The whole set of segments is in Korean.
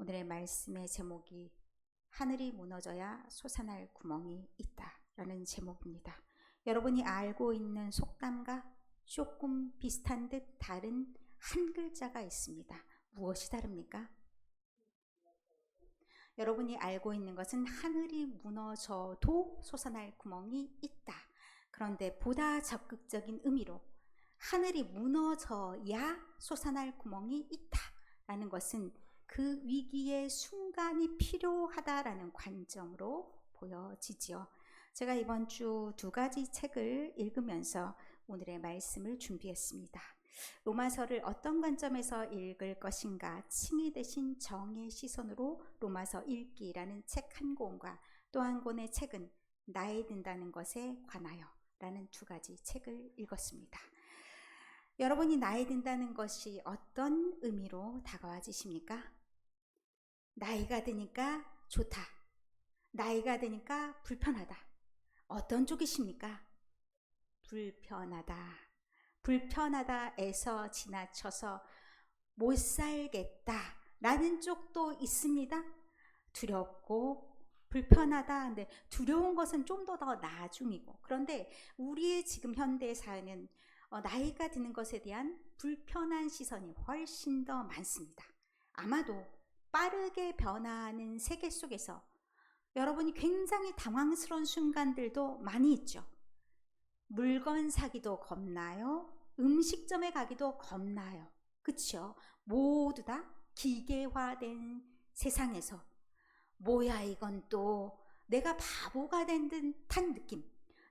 오늘의 말씀의 제목이 하늘이 무너져야 솟아날 구멍이 있다 라는 제목입니다. 여러분이 알고 있는 속담과 조금 비슷한 듯 다른 한 글자가 있습니다. 무엇이 다릅니까? 여러분이 알고 있는 것은 하늘이 무너져도 솟아날 구멍이 있다. 그런데 보다 적극적인 의미로 하늘이 무너져야 솟아날 구멍이 있다 라는 것은 그 위기의 순간이 필요하다라는 관점으로 보여지지요. 제가 이번 주 2가지 책을 읽으면서 오늘의 말씀을 준비했습니다. 로마서를 어떤 관점에서 읽을 것인가, 칭의 대신 정의 시선으로 로마서 읽기라는 책 한 권과 또 한 권의 책은 나이 든다는 것에 관하여 라는 2가지 책을 읽었습니다. 여러분이 나이 든다는 것이 어떤 의미로 다가와지십니까? 나이가 드니까 좋다. 나이가 드니까 불편하다. 어떤 쪽이십니까? 불편하다. 불편하다에서 지나쳐서 못 살겠다 라는 쪽도 있습니다. 두렵고 불편하다. 근데 두려운 것은 좀 더 나중이고, 그런데 우리의 지금 현대 사회는 나이가 드는 것에 대한 불편한 시선이 훨씬 더 많습니다. 아마도 빠르게 변화하는 세계 속에서 여러분이 굉장히 당황스러운 순간들도 많이 있죠. 물건 사기도 겁나요. 음식점에 가기도 겁나요. 그렇죠? 모두 다 기계화된 세상에서 뭐야 이건 또 내가 바보가 된 듯한 느낌.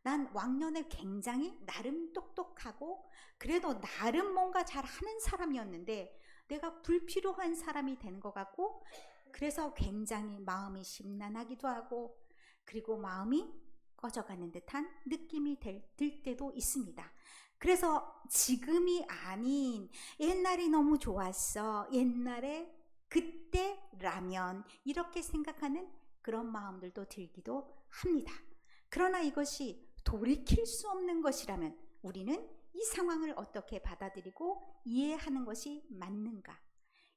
난 왕년에 굉장히 나름 똑똑하고 그래도 나름 뭔가 잘하는 사람이었는데 내가 불필요한 사람이 되는 것 같고, 그래서 굉장히 마음이 심란하기도 하고 그리고 마음이 꺼져가는 듯한 느낌이 들 때도 있습니다. 그래서 지금이 아닌 옛날이 너무 좋았어, 옛날에 그때라면, 이렇게 생각하는 그런 마음들도 들기도 합니다. 그러나 이것이 돌이킬 수 없는 것이라면 우리는 이 상황을 어떻게 받아들이고 이해하는 것이 맞는가?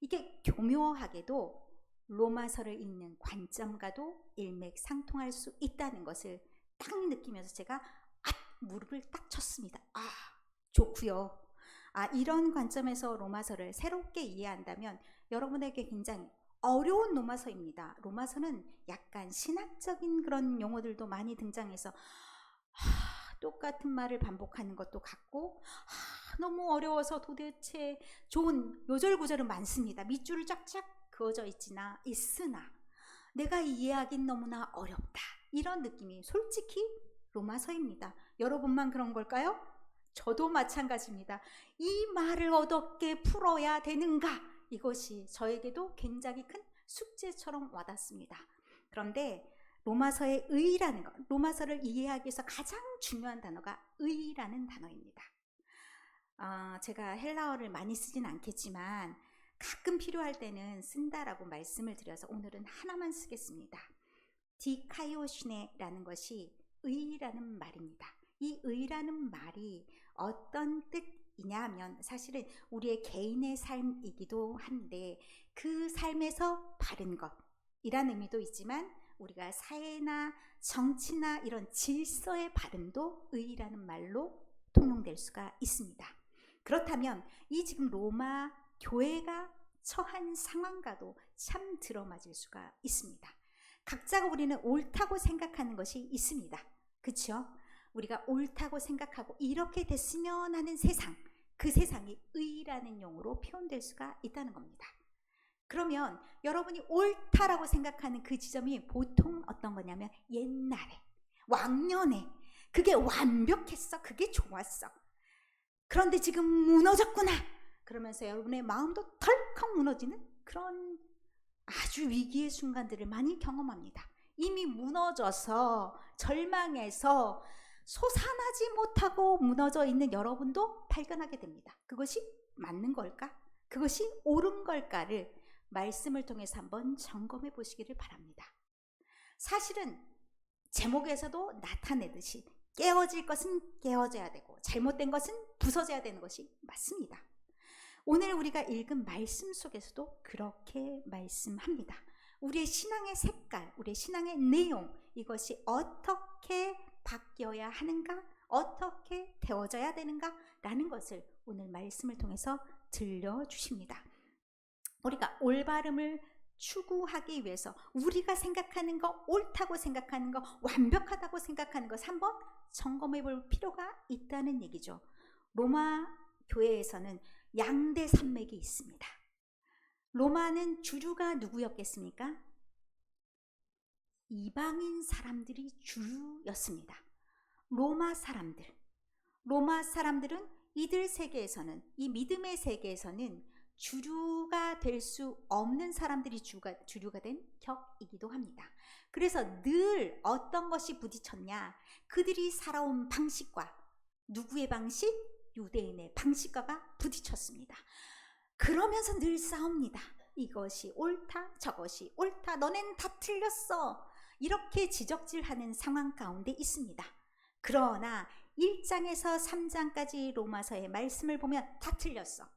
이게 교묘하게도 로마서를 읽는 관점과도 일맥상통할 수 있다는 것을 딱 느끼면서 제가 무릎을 딱 쳤습니다. 좋고요. 이런 관점에서 로마서를 새롭게 이해한다면 여러분에게 굉장히 어려운 로마서입니다. 로마서는 약간 신학적인 그런 용어들도 많이 등장해서 똑같은 말을 반복하는 것도 같고 너무 어려워서 도대체 좋은 요절구절은 많습니다. 밑줄을 쫙쫙 그어져 있으나 내가 이해하긴 너무나 어렵다, 이런 느낌이 솔직히 로마서입니다. 여러분만 그런 걸까요? 저도 마찬가지입니다. 이 말을 어떻게 풀어야 되는가, 이것이 저에게도 굉장히 큰 숙제처럼 와닿습니다. 그런데 로마서의 의라는 것, 로마서를 이해하기 위해서 가장 중요한 단어가 의라는 단어입니다. 제가 헬라어를 많이 쓰진 않겠지만 가끔 필요할 때는 쓴다라고 말씀을 드려서 오늘은 하나만 쓰겠습니다. 디카이오시네라는 것이 의라는 말입니다. 이 의라는 말이 어떤 뜻이냐 하면 사실은 우리의 개인의 삶이기도 한데 그 삶에서 바른 것이라는 의미도 있지만 우리가 사회나 정치나 이런 질서의 바름도 의라는 말로 통용될 수가 있습니다. 그렇다면 이 지금 로마 교회가 처한 상황과도 참 들어맞을 수가 있습니다. 각자가 우리는 옳다고 생각하는 것이 있습니다. 그렇죠? 우리가 옳다고 생각하고 이렇게 됐으면 하는 세상, 그 세상이 의라는 용어로 표현될 수가 있다는 겁니다. 그러면 여러분이 옳다라고 생각하는 그 지점이 보통 어떤 거냐면 옛날에, 왕년에 그게 완벽했어, 그게 좋았어. 그런데 지금 무너졌구나 그러면서 여러분의 마음도 덜컥 무너지는 그런 아주 위기의 순간들을 많이 경험합니다. 이미 무너져서 절망해서 솟아나지 못하고 무너져 있는 여러분도 발견하게 됩니다. 그것이 맞는 걸까? 그것이 옳은 걸까를 말씀을 통해서 한번 점검해 보시기를 바랍니다. 사실은 제목에서도 나타내듯이 깨어질 것은 깨어져야 되고 잘못된 것은 부서져야 되는 것이 맞습니다. 오늘 우리가 읽은 말씀 속에서도 그렇게 말씀합니다. 우리의 신앙의 색깔, 우리의 신앙의 내용, 이것이 어떻게 바뀌어야 하는가, 어떻게 되어져야 되는가 라는 것을 오늘 말씀을 통해서 들려주십니다. 우리가 올바름을 추구하기 위해서 우리가 생각하는 거, 옳다고 생각하는 거, 완벽하다고 생각하는 것을 한번 점검해 볼 필요가 있다는 얘기죠. 로마 교회에서는 양대 산맥이 있습니다. 로마는 주류가 누구였겠습니까? 이방인 사람들이 주류였습니다. 로마 사람들은 이들 세계에서는, 이 믿음의 세계에서는 주류가 될 수 없는 사람들이 주류가 된 격이기도 합니다. 그래서 늘 어떤 것이 부딪혔냐? 그들이 살아온 방식과 누구의 방식? 유대인의 방식과가 부딪혔습니다. 그러면서 늘 싸웁니다. 이것이 옳다, 저것이 옳다, 너넨 다 틀렸어. 이렇게 지적질하는 상황 가운데 있습니다. 그러나 1장에서 3장까지 로마서의 말씀을 보면 다 틀렸어.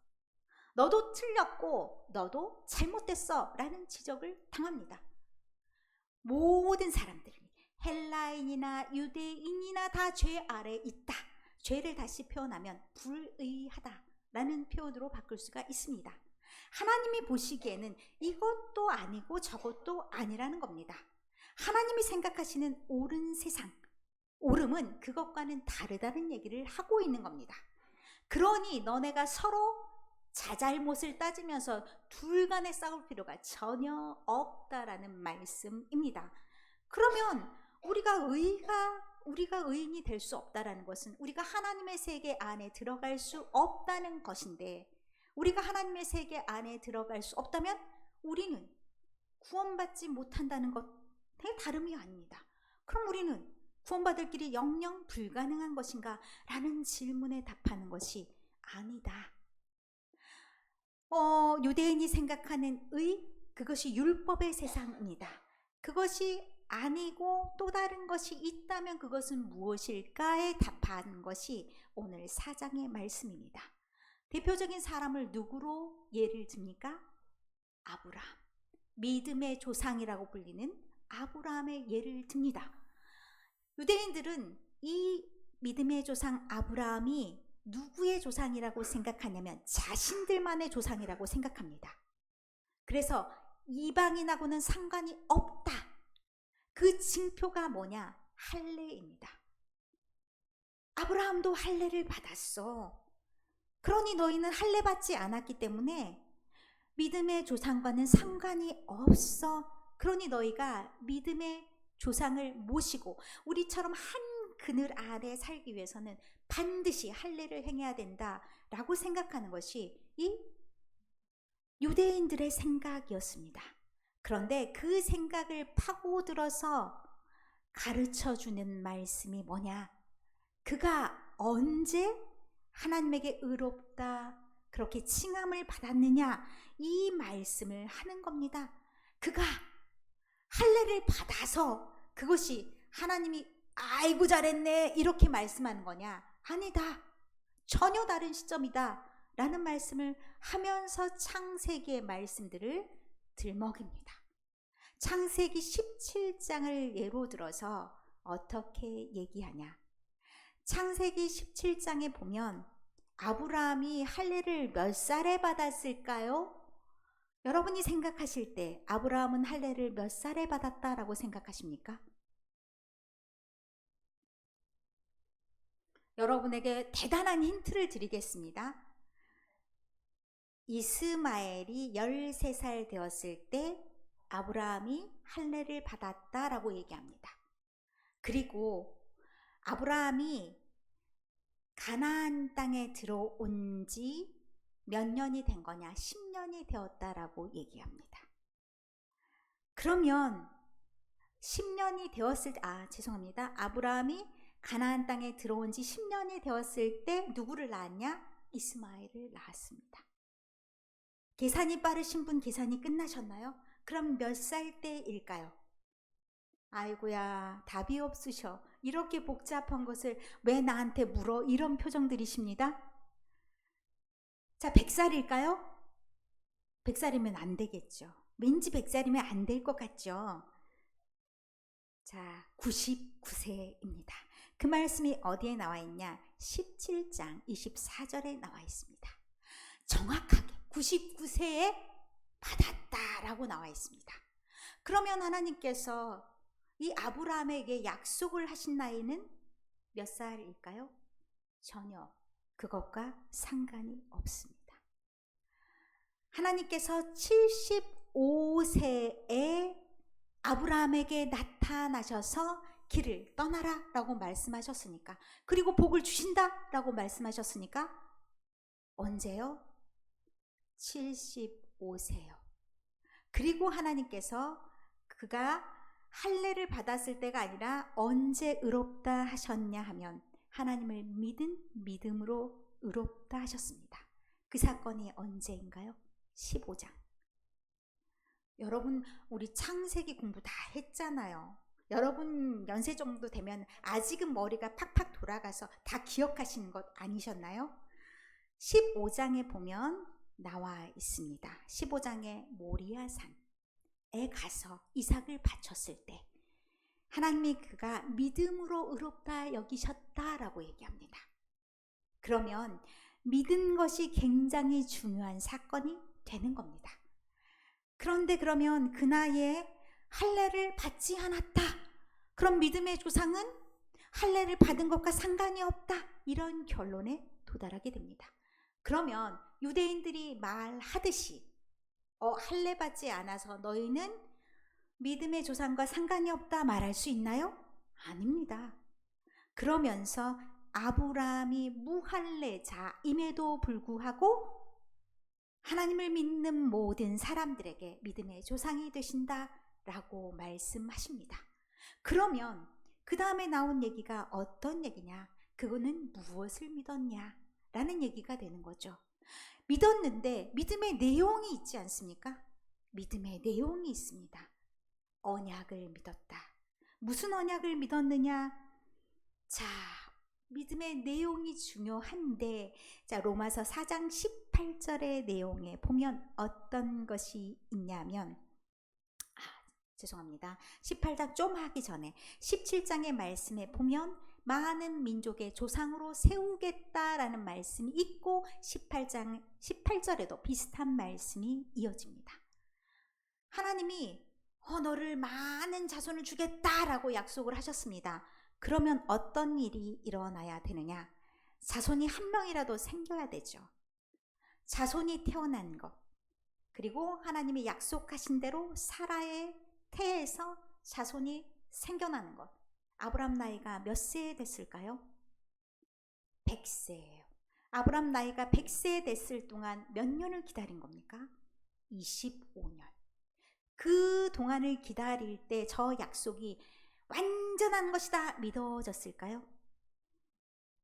너도 틀렸고 너도 잘못됐어 라는 지적을 당합니다. 모든 사람들이 헬라인이나 유대인이나 다 죄 아래 있다. 죄를 다시 표현하면 불의하다 라는 표현으로 바꿀 수가 있습니다. 하나님이 보시기에는 이것도 아니고 저것도 아니라는 겁니다. 하나님이 생각하시는 옳은 세상, 옳음은 그것과는 다르다는 얘기를 하고 있는 겁니다. 그러니 너네가 서로 자잘못을 따지면서 둘 간에 싸울 필요가 전혀 없다라는 말씀입니다. 그러면 우리가 의인이 될 수 없다라는 것은 우리가 하나님의 세계 안에 들어갈 수 없다는 것인데, 우리가 하나님의 세계 안에 들어갈 수 없다면 우리는 구원받지 못한다는 것의 다름이 아닙니다. 그럼 우리는 구원받을 길이 영영 불가능한 것인가? 라는 질문에 답하는 것이 아니다. 유대인이 생각하는 의, 그것이 율법의 세상입니다. 그것이 아니고 또 다른 것이 있다면 그것은 무엇일까에 답하는 것이 오늘 4장의 말씀입니다. 대표적인 사람을 누구로 예를 듭니까? 아브라함, 믿음의 조상이라고 불리는 아브라함의 예를 듭니다. 유대인들은 이 믿음의 조상 아브라함이 누구의 조상이라고 생각하냐면 자신들만의 조상이라고 생각합니다. 그래서 이방인하고는 상관이 없다. 그 징표가 뭐냐? 할례입니다. 아브라함도 할례를 받았어. 그러니 너희는 할례 받지 않았기 때문에 믿음의 조상과는 상관이 없어. 그러니 너희가 믿음의 조상을 모시고 우리처럼 한 그늘 아래 살기 위해서는 반드시 할례를 행해야 된다라고 생각하는 것이 이 유대인들의 생각이었습니다. 그런데 그 생각을 파고들어서 가르쳐주는 말씀이 뭐냐? 그가 언제 하나님에게 의롭다 그렇게 칭함을 받았느냐? 이 말씀을 하는 겁니다. 그가 할례를 받아서 그것이 하나님이 아이고 잘했네 이렇게 말씀하는 거냐? 아니다. 전혀 다른 시점이다 라는 말씀을 하면서 창세기의 말씀들을 들먹입니다. 창세기 17장을 예로 들어서 어떻게 얘기하냐? 창세기 17장에 보면 아브라함이 할례를 몇 살에 받았을까요? 여러분이 생각하실 때 아브라함은 할례를 몇 살에 받았다라고 생각하십니까? 여러분에게 대단한 힌트를 드리겠습니다. 이스마엘이 13살 되었을 때 아브라함이 할례를 받았다라고 얘기합니다. 그리고 아브라함이 가나안 땅에 들어온 지 몇 년이 된 거냐? 10년이 되었다라고 얘기합니다. 그러면 10년이 되었을 때, 아브라함이 가나안 땅에 들어온 지 10년이 되었을 때 누구를 낳았냐? 이스마엘을 낳았습니다. 계산이 빠르신 분 계산이 끝나셨나요? 그럼 몇 살 때일까요? 아이고야, 답이 없으셔. 이렇게 복잡한 것을 왜 나한테 물어? 이런 표정들이십니다. 자, 100살일까요? 100살이면 안 되겠죠. 왠지 100살이면 안 될 것 같죠. 자, 99세입니다. 그 말씀이 어디에 나와 있냐? 17장 24절에 나와 있습니다. 정확하게 99세에 받았다라고 나와 있습니다. 그러면 하나님께서 이 아브라함에게 약속을 하신 나이는 몇 살일까요? 전혀 그것과 상관이 없습니다. 하나님께서 75세에 아브라함에게 나타나셔서 길을 떠나라 라고 말씀하셨으니까, 그리고 복을 주신다 라고 말씀하셨으니까 언제요? 75세요. 그리고 하나님께서 그가 할례를 받았을 때가 아니라 언제 의롭다 하셨냐 하면 하나님을 믿은 믿음으로 의롭다 하셨습니다. 그 사건이 언제인가요? 15장. 여러분, 우리 창세기 공부 다 했잖아요. 여러분 연세 정도 되면 아직은 머리가 팍팍 돌아가서 다 기억하시는 것 아니셨나요? 15장에 보면 나와 있습니다. 15장에 모리아산에 가서 이삭을 바쳤을 때 하나님이 그가 믿음으로 의롭다 여기셨다라고 얘기합니다. 그러면 믿은 것이 굉장히 중요한 사건이 되는 겁니다. 그런데 그러면 그 나이에 할례를 받지 않았다. 그럼 믿음의 조상은 할례를 받은 것과 상관이 없다. 이런 결론에 도달하게 됩니다. 그러면 유대인들이 말하듯이 할례 받지 않아서 너희는 믿음의 조상과 상관이 없다 말할 수 있나요? 아닙니다. 그러면서 아브라함이 무할례자임에도 불구하고 하나님을 믿는 모든 사람들에게 믿음의 조상이 되신다라고 말씀하십니다. 그러면 그 다음에 나온 얘기가 어떤 얘기냐? 그거는 무엇을 믿었냐? 라는 얘기가 되는 거죠. 믿었는데 믿음의 내용이 있지 않습니까? 믿음의 내용이 있습니다. 언약을 믿었다. 무슨 언약을 믿었느냐? 자, 믿음의 내용이 중요한데, 자, 로마서 4장 18절의 내용에 보면 어떤 것이 있냐면, 죄송합니다. 18장 좀 하기 전에 17장의 말씀에 보면 많은 민족의 조상으로 세우겠다라는 말씀이 있고 18장 18절에도 비슷한 말씀이 이어집니다. 하나님이 너를 많은 자손을 주겠다라고 약속을 하셨습니다. 그러면 어떤 일이 일어나야 되느냐? 자손이 한 명이라도 생겨야 되죠. 자손이 태어난 것, 그리고 하나님이 약속하신 대로 사라의 태에서 자손이 생겨나는 것. 아브람 나이가 몇 세 됐을까요? 100세예요. 아브람 나이가 100세 됐을 동안 몇 년을 기다린 겁니까? 25년. 그 동안을 기다릴 때 저 약속이 완전한 것이다 믿어졌을까요?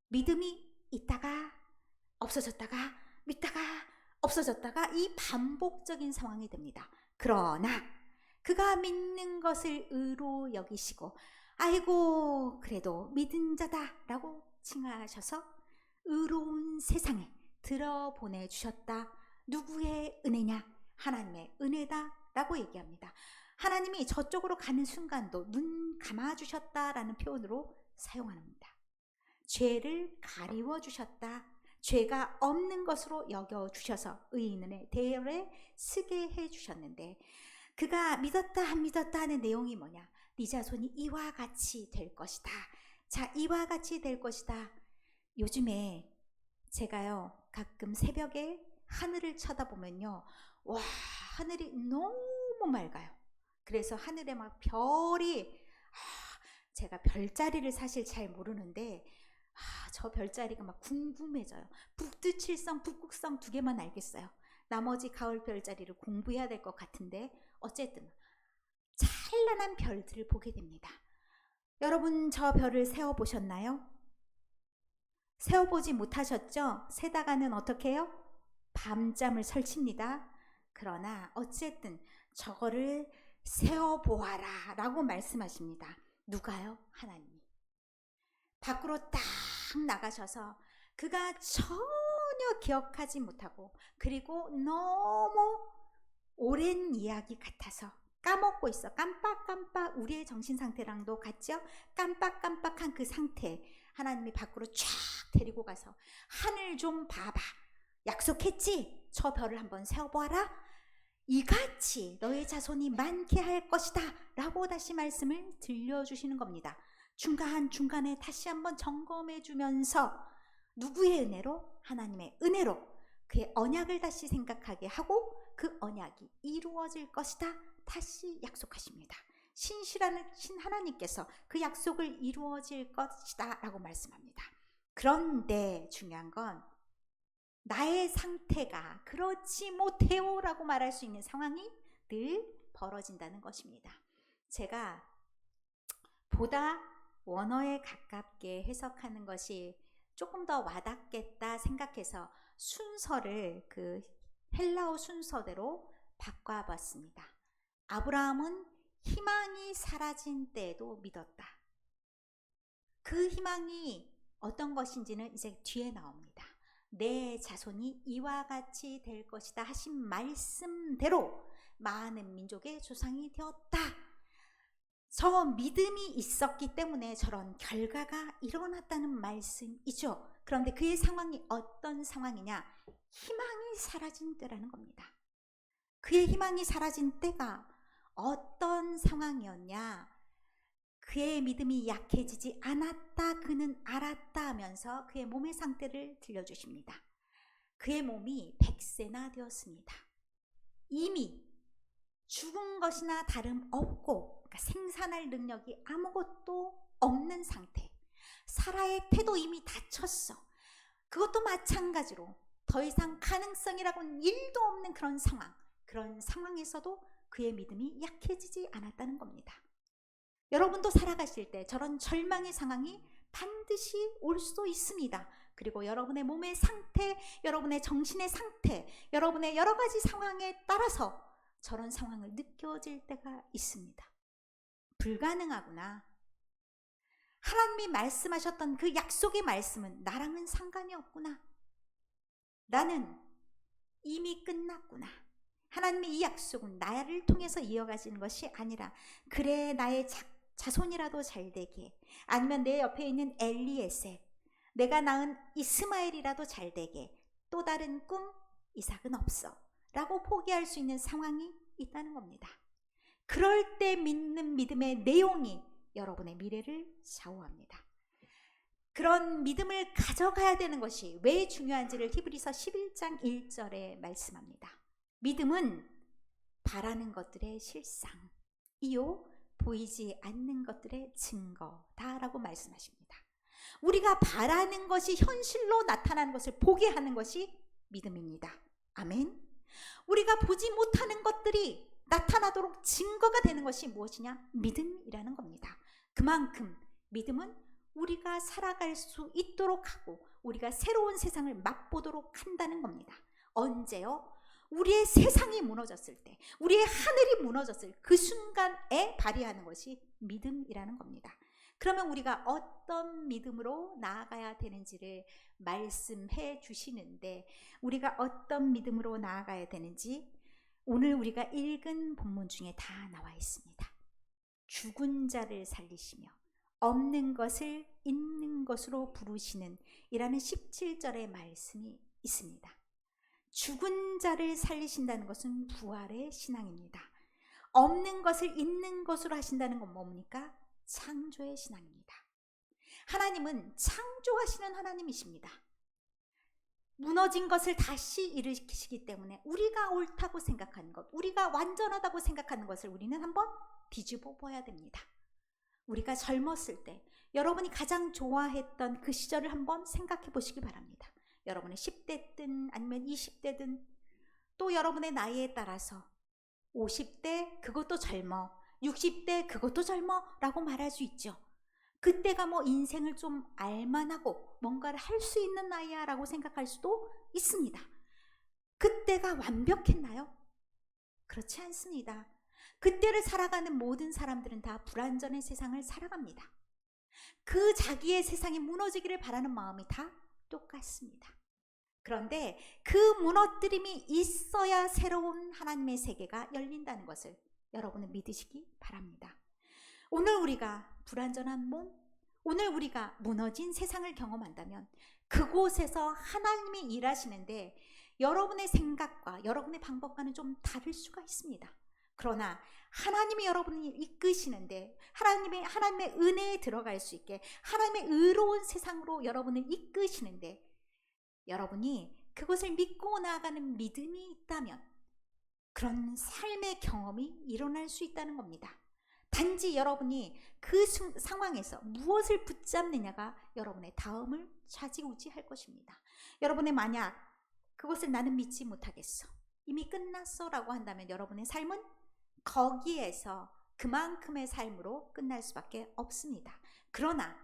믿음이 있다가 없어졌다가 믿다가 없어졌다가 이 반복적인 상황이 됩니다. 그러나 그가 믿는 것을 의로 여기시고 아이고 그래도 믿은 자다라고 칭하셔서 의로운 세상에 들어보내주셨다. 누구의 은혜냐? 하나님의 은혜다라고 얘기합니다. 하나님이 저쪽으로 가는 순간도 눈 감아주셨다라는 표현으로 사용합니다. 죄를 가리워주셨다. 죄가 없는 것으로 여겨주셔서 의인의 대열에 쓰게 해주셨는데, 그가 믿었다 안 믿었다 하는 내용이 뭐냐? 네 자손이 이와 같이 될 것이다. 자, 이와 같이 될 것이다. 요즘에 제가요 가끔 새벽에 하늘을 쳐다보면요, 와, 하늘이 너무 맑아요. 그래서 하늘에 막 별이, 제가 별자리를 사실 잘 모르는데 저 별자리가 막 궁금해져요. 북두칠성, 북극성 2개만 알겠어요. 나머지 가을 별자리를 공부해야 될 것 같은데 어쨌든 찬란한 별들을 보게 됩니다. 여러분 저 별을 세어보셨나요? 세어보지 못하셨죠? 세다가는 어떻게 해요? 밤잠을 설칩니다. 그러나 어쨌든 저거를 세어보아라 라고 말씀하십니다. 누가요? 하나님이. 밖으로 딱 나가셔서 그가 전혀 기억하지 못하고, 그리고 너무 오랜 이야기 같아서 까먹고 있어. 깜빡깜빡, 우리의 정신 상태랑도 같죠? 깜빡깜빡한 그 상태, 하나님이 밖으로 쫙 데리고 가서 하늘 좀 봐봐. 약속했지? 저 별을 한번 세어보아라. 이같이 너의 자손이 많게 할 것이다 라고 다시 말씀을 들려주시는 겁니다. 중간중간에 다시 한번 점검해 주면서 누구의 은혜로? 하나님의 은혜로 그의 언약을 다시 생각하게 하고 그 언약이 이루어질 것이다 다시 약속하십니다. 신실하신 하나님께서 그 약속을 이루어질 것이다 라고 말씀합니다. 그런데 중요한 건 나의 상태가 그렇지 못해요 라고 말할 수 있는 상황이 늘 벌어진다는 것입니다. 제가 보다 원어에 가깝게 해석하는 것이 조금 더 와닿겠다 생각해서 순서를 그 헬라어 순서대로 바꿔봤습니다. 아브라함은 희망이 사라진 때에도 믿었다. 그 희망이 어떤 것인지는 이제 뒤에 나옵니다. 내 자손이 이와 같이 될 것이다 하신 말씀대로 많은 민족의 조상이 되었다. 저 믿음이 있었기 때문에 저런 결과가 일어났다는 말씀이죠. 그런데 그의 상황이 어떤 상황이냐? 희망이 사라진 때라는 겁니다. 그의 희망이 사라진 때가 어떤 상황이었냐? 그의 믿음이 약해지지 않았다 그는 알았다 하면서 그의 몸의 상태를 들려주십니다. 그의 몸이 100세나 되었습니다. 이미 죽은 것이나 다름없고, 그러니까 생산할 능력이 아무것도 없는 상태. 사라의 태도 이미 다쳤어. 그것도 마찬가지로 더 이상 가능성이라고는 일도 없는 그런 상황. 그런 상황에서도 그의 믿음이 약해지지 않았다는 겁니다. 여러분도 살아가실 때 저런 절망의 상황이 반드시 올 수 있습니다. 그리고 여러분의 몸의 상태, 여러분의 정신의 상태, 여러분의 여러 가지 상황에 따라서 저런 상황을 느껴질 때가 있습니다. 불가능하구나. 하나님이 말씀하셨던 그 약속의 말씀은 나랑은 상관이 없구나. 나는 이미 끝났구나. 하나님의 이 약속은 나를 통해서 이어가지는 것이 아니라, 그래 나의 자손이라도 잘되게, 아니면 내 옆에 있는 엘리에셀, 내가 낳은 이스마엘이라도 잘되게, 또 다른 꿈 이삭은 없어 라고 포기할 수 있는 상황이 있다는 겁니다. 그럴 때 믿는 믿음의 내용이 여러분의 미래를 좌우합니다. 그런 믿음을 가져가야 되는 것이 왜 중요한지를 히브리서 11장 1절에 말씀합니다. 믿음은 바라는 것들의 실상이요 보이지 않는 것들의 증거다라고 말씀하십니다. 우리가 바라는 것이 현실로 나타나는 것을 보게 하는 것이 믿음입니다. 아멘. 우리가 보지 못하는 것들이 나타나도록 증거가 되는 것이 무엇이냐? 믿음이라는 겁니다. 그만큼 믿음은 우리가 살아갈 수 있도록 하고 우리가 새로운 세상을 맛보도록 한다는 겁니다. 언제요? 우리의 세상이 무너졌을 때, 우리의 하늘이 무너졌을 그 순간에 발휘하는 것이 믿음이라는 겁니다. 그러면 우리가 어떤 믿음으로 나아가야 되는지를 말씀해 주시는데, 우리가 어떤 믿음으로 나아가야 되는지 오늘 우리가 읽은 본문 중에 다 나와 있습니다. 죽은 자를 살리시며 없는 것을 있는 것으로 부르시는 이라는 17절의 말씀이 있습니다. 죽은 자를 살리신다는 것은 부활의 신앙입니다. 없는 것을 있는 것으로 하신다는 건 뭡니까? 창조의 신앙입니다. 하나님은 창조하시는 하나님이십니다. 무너진 것을 다시 일으키시기 때문에 우리가 옳다고 생각하는 것, 우리가 완전하다고 생각하는 것을 우리는 한번 뒤집어 봐야 됩니다. 우리가 젊었을 때 여러분이 가장 좋아했던 그 시절을 한번 생각해 보시기 바랍니다. 여러분의 10대든 아니면 20대든 또 여러분의 나이에 따라서 50대 그것도 젊어, 60대 그것도 젊어 라고 말할 수 있죠. 그때가 뭐 인생을 좀 알만하고 뭔가를 할 수 있는 나이야 라고 생각할 수도 있습니다. 그때가 완벽했나요? 그렇지 않습니다. 그때를 살아가는 모든 사람들은 다 불완전한 세상을 살아갑니다. 그 자기의 세상이 무너지기를 바라는 마음이 다 똑같습니다. 그런데 그 무너뜨림이 있어야 새로운 하나님의 세계가 열린다는 것을 여러분은 믿으시기 바랍니다. 오늘 우리가 불완전한 몸, 오늘 우리가 무너진 세상을 경험한다면 그곳에서 하나님이 일하시는데 여러분의 생각과 여러분의 방법과는 좀 다를 수가 있습니다. 그러나 하나님이 여러분을 이끄시는데 하나님의 은혜에 들어갈 수 있게 하나님의 의로운 세상으로 여러분을 이끄시는데 여러분이 그것을 믿고 나아가는 믿음이 있다면 그런 삶의 경험이 일어날 수 있다는 겁니다. 단지 여러분이 그 상황에서 무엇을 붙잡느냐가 여러분의 다음을 좌지우지할 것입니다. 여러분의 만약 그것을 나는 믿지 못하겠어, 이미 끝났어 라고 한다면 여러분의 삶은 거기에서 그만큼의 삶으로 끝날 수밖에 없습니다. 그러나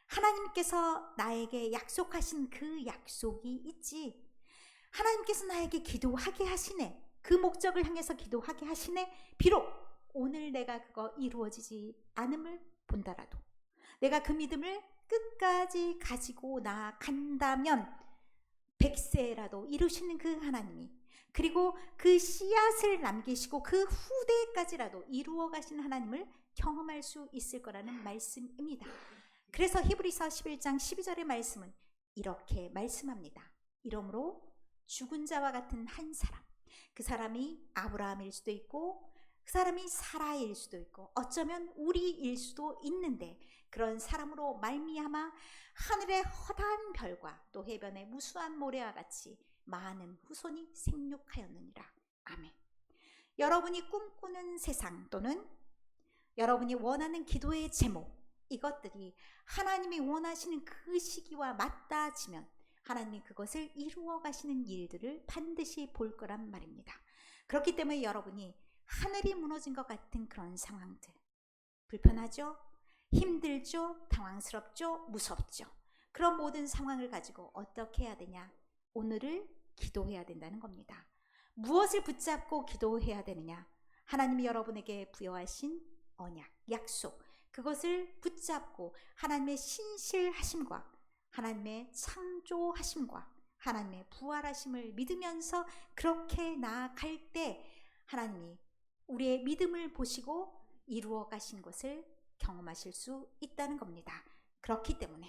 하나님께서 나에게 약속하신 그 약속이 있지, 하나님께서 나에게 기도하게 하시네, 그 목적을 향해서 기도하게 하시네, 비록 오늘 내가 그거 이루어지지 않음을 본다라도 내가 그 믿음을 끝까지 가지고 나아간다면 100세라도 이루시는 그 하나님이, 그리고 그 씨앗을 남기시고 그 후대까지라도 이루어 가신 하나님을 경험할 수 있을 거라는 말씀입니다. 그래서 히브리서 11장 12절의 말씀은 이렇게 말씀합니다. 이러므로 죽은 자와 같은 한 사람, 그 사람이 아브라함일 수도 있고 그 사람이 사라일 수도 있고 어쩌면 우리일 수도 있는데, 그런 사람으로 말미암아 하늘의 허다한 별과 또 해변의 무수한 모래와 같이 많은 후손이 생육하였느니라. 아멘. 여러분이 꿈꾸는 세상 또는 여러분이 원하는 기도의 제목, 이것들이 하나님이 원하시는 그 시기와 맞닿아지면 하나님이 그것을 이루어 가시는 일들을 반드시 볼 거란 말입니다. 그렇기 때문에 여러분이 하늘이 무너진 것 같은 그런 상황들, 불편하죠? 힘들죠? 당황스럽죠? 무섭죠? 그런 모든 상황을 가지고 어떻게 해야 되냐? 오늘을 기도해야 된다는 겁니다. 무엇을 붙잡고 기도해야 되느냐? 하나님이 여러분에게 부여하신 언약, 약속, 그것을 붙잡고 하나님의 신실하심과 하나님의 창조하심과 하나님의 부활하심을 믿으면서 그렇게 나아갈 때 하나님이 우리의 믿음을 보시고 이루어 가신 것을 경험하실 수 있다는 겁니다. 그렇기 때문에